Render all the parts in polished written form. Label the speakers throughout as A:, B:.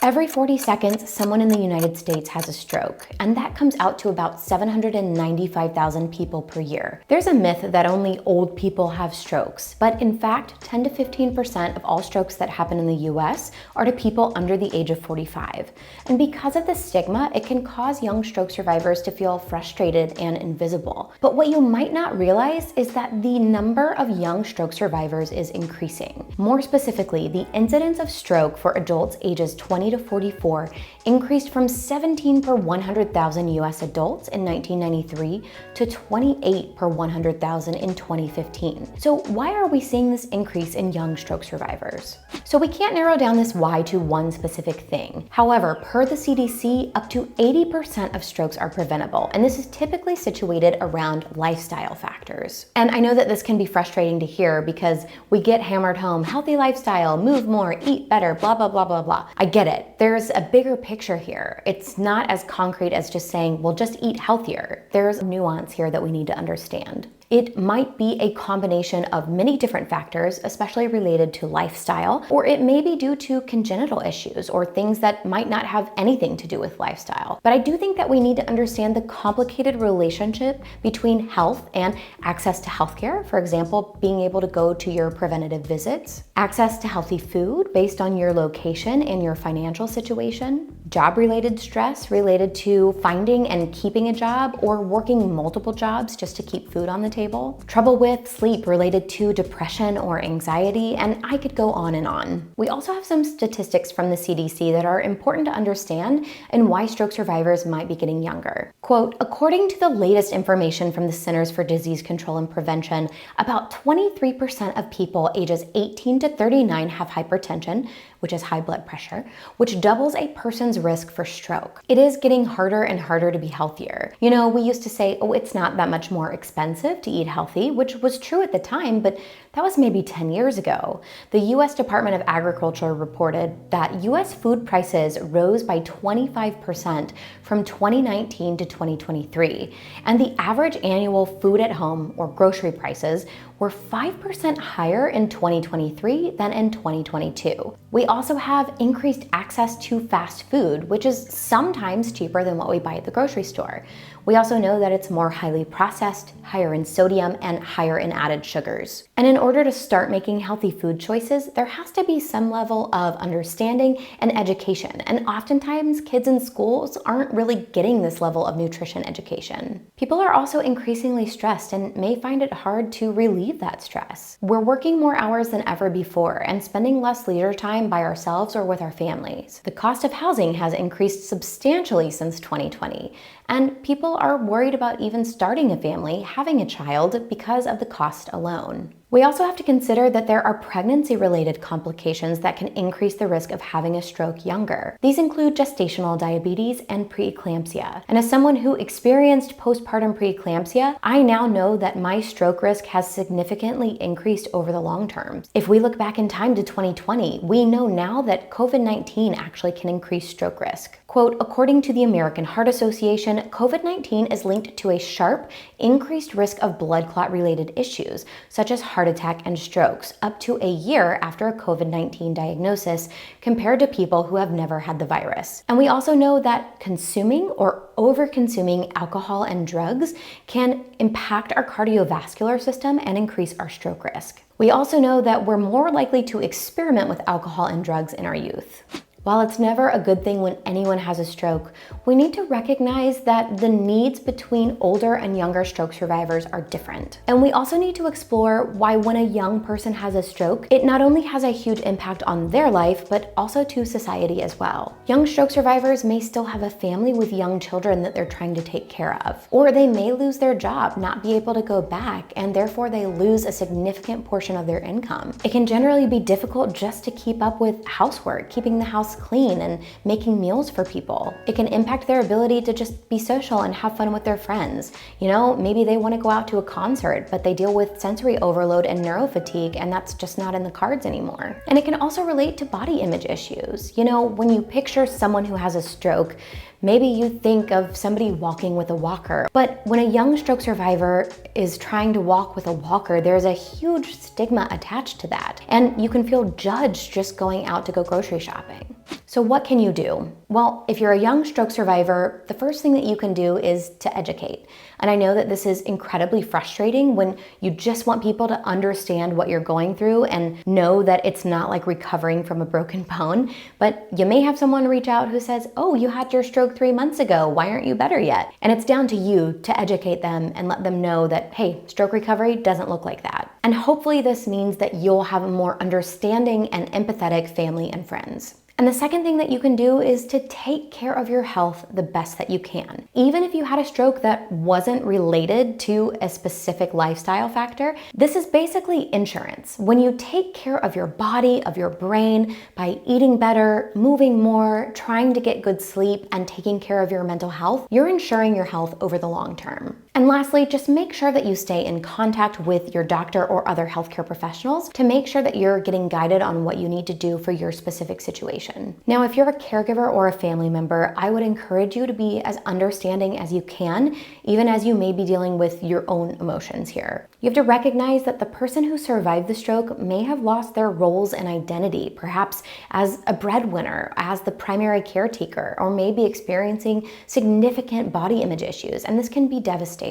A: Every 40 seconds, someone in the United States has a stroke, and that comes out to about 795,000 people per year. There's a myth that only old people have strokes, but in fact, 10 to 15% of all strokes that happen in the US are to people under the age of 45. And because of the stigma, it can cause young stroke survivors to feel frustrated and invisible. But what you might not realize is that the number of young stroke survivors is increasing. More specifically, the incidence of stroke for adults ages 20 to 44 increased from 17 per 100,000 US adults in 1993 to 28 per 100,000 in 2015. So why are we seeing this increase in young stroke survivors? So we can't narrow down this why to one specific thing. However, per the CDC, up to 80% of strokes are preventable, and this is typically situated around lifestyle factors. And I know that this can be frustrating to hear because we get hammered home, healthy lifestyle, move more, eat better, blah, blah, blah, blah, blah. I get it. There's a bigger picture here. It's not as concrete as just saying, well, just eat healthier. There's nuance here that we need to understand. It might be a combination of many different factors, especially related to lifestyle, or it may be due to congenital issues or things that might not have anything to do with lifestyle. But I do think that we need to understand the complicated relationship between health and access to healthcare. For example, being able to go to your preventative visits, access to healthy food based on your location and your financial situation, job-related stress related to finding and keeping a job or working multiple jobs just to keep food on the table, trouble with sleep related to depression or anxiety, and I could go on and on. We also have some statistics from the CDC that are important to understand and why stroke survivors might be getting younger. Quote, according to the latest information from the Centers for Disease Control and Prevention, about 23% of people ages 18 to 39 have hypertension, which is high blood pressure, which doubles a person's risk for stroke. It is getting harder and harder to be healthier. You know, we used to say, oh, it's not that much more expensive to eat healthy, which was true at the time, but that was maybe 10 years ago. The US Department of Agriculture reported that US food prices rose by 25% from 2019 to 2023, and the average annual food at home or grocery prices were 5% higher in 2023 than in 2022. We also have increased access to fast food, which is sometimes cheaper than what we buy at the grocery store. We also know that it's more highly processed, higher in sodium, and higher in added sugars. And in order to start making healthy food choices, there has to be some level of understanding and education. And oftentimes, kids in schools aren't really getting this level of nutrition education. People are also increasingly stressed and may find it hard to relieve that stress. We're working more hours than ever before and spending less leisure time by ourselves or with our families. The cost of housing has increased substantially since 2020, and people are worried about even starting a family, having a child, because of the cost alone. We also have to consider that there are pregnancy-related complications that can increase the risk of having a stroke younger. These include gestational diabetes and preeclampsia. And as someone who experienced postpartum preeclampsia, I now know that my stroke risk has significantly increased over the long term. If we look back in time to 2020, we know now that COVID-19 actually can increase stroke risk. Quote, according to the American Heart Association, COVID-19 is linked to a sharp, increased risk of blood clot-related issues, such as heart attack and strokes, up to a year after a COVID-19 diagnosis compared to people who have never had the virus. And we also know that consuming or over-consuming alcohol and drugs can impact our cardiovascular system and increase our stroke risk. We also know that we're more likely to experiment with alcohol and drugs in our youth. While it's never a good thing when anyone has a stroke, we need to recognize that the needs between older and younger stroke survivors are different. And we also need to explore why when a young person has a stroke, it not only has a huge impact on their life, but also to society as well. Young stroke survivors may still have a family with young children that they're trying to take care of, or they may lose their job, not be able to go back, and therefore they lose a significant portion of their income. It can generally be difficult just to keep up with housework, keeping the house clean and making meals for people. It can impact their ability to just be social and have fun with their friends. You know, maybe they want to go out to a concert, but they deal with sensory overload and neurofatigue, and that's just not in the cards anymore. And it can also relate to body image issues. You know, when you picture someone who has a stroke, Maybe you think of somebody walking with a walker, but when a young stroke survivor is trying to walk with a walker, there's a huge stigma attached to that. And you can feel judged just going out to go grocery shopping. So what can you do? Well, if you're a young stroke survivor, the first thing that you can do is to educate. And I know that this is incredibly frustrating when you just want people to understand what you're going through and know that it's not like recovering from a broken bone, but you may have someone reach out who says, oh, you had your stroke 3 months ago, why aren't you better yet? And it's down to you to educate them and let them know that, hey, stroke recovery doesn't look like that. And hopefully this means that you'll have a more understanding and empathetic family and friends. And the second thing that you can do is to take care of your health the best that you can. Even if you had a stroke that wasn't related to a specific lifestyle factor, this is basically insurance. When you take care of your body, of your brain, by eating better, moving more, trying to get good sleep, and taking care of your mental health, you're insuring your health over the long term. And lastly, just make sure that you stay in contact with your doctor or other healthcare professionals to make sure that you're getting guided on what you need to do for your specific situation. Now, if you're a caregiver or a family member, I would encourage you to be as understanding as you can, even as you may be dealing with your own emotions here. You have to recognize that the person who survived the stroke may have lost their roles and identity, perhaps as a breadwinner, as the primary caretaker, or maybe experiencing significant body image issues, and this can be devastating.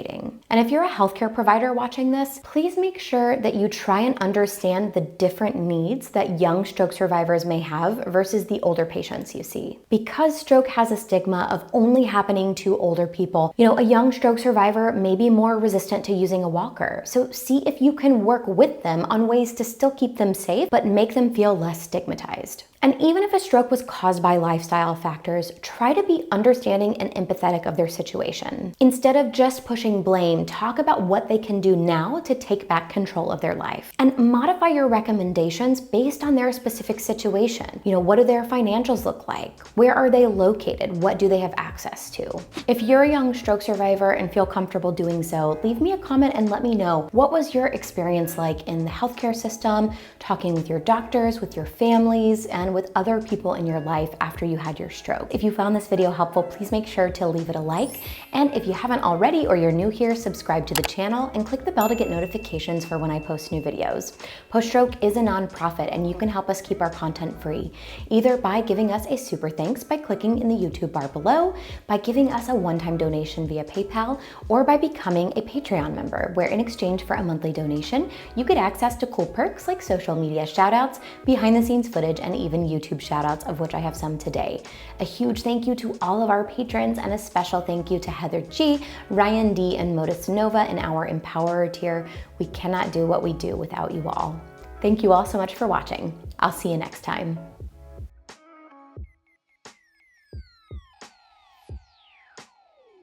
A: And if you're a healthcare provider watching this, please make sure that you try and understand the different needs that young stroke survivors may have versus the older patients you see. Because stroke has a stigma of only happening to older people, a young stroke survivor may be more resistant to using a walker. So see if you can work with them on ways to still keep them safe, but make them feel less stigmatized. And even if a stroke was caused by lifestyle factors, try to be understanding and empathetic of their situation. Instead of just pushing blame, talk about what they can do now to take back control of their life. And modify your recommendations based on their specific situation. What do their financials look like? Where are they located? What do they have access to? If you're a young stroke survivor and feel comfortable doing so, leave me a comment and let me know, what was your experience like in the healthcare system, talking with your doctors, with your families, and with other people in your life after you had your stroke. If you found this video helpful, please make sure to leave it a like. And if you haven't already or you're new here, subscribe to the channel and click the bell to get notifications for when I post new videos. Post Stroke is a nonprofit and you can help us keep our content free, either by giving us a super thanks by clicking in the YouTube bar below, by giving us a one-time donation via PayPal, or by becoming a Patreon member, where in exchange for a monthly donation, you get access to cool perks like social media shoutouts, behind the scenes footage, and even YouTube shoutouts, of which I have some today. A huge thank you to all of our patrons and a special thank you to Heather G, Ryan D, and Modus Nova in our Empowerer tier. We cannot do what we do without you all. Thank you all so much for watching. I'll see you next time.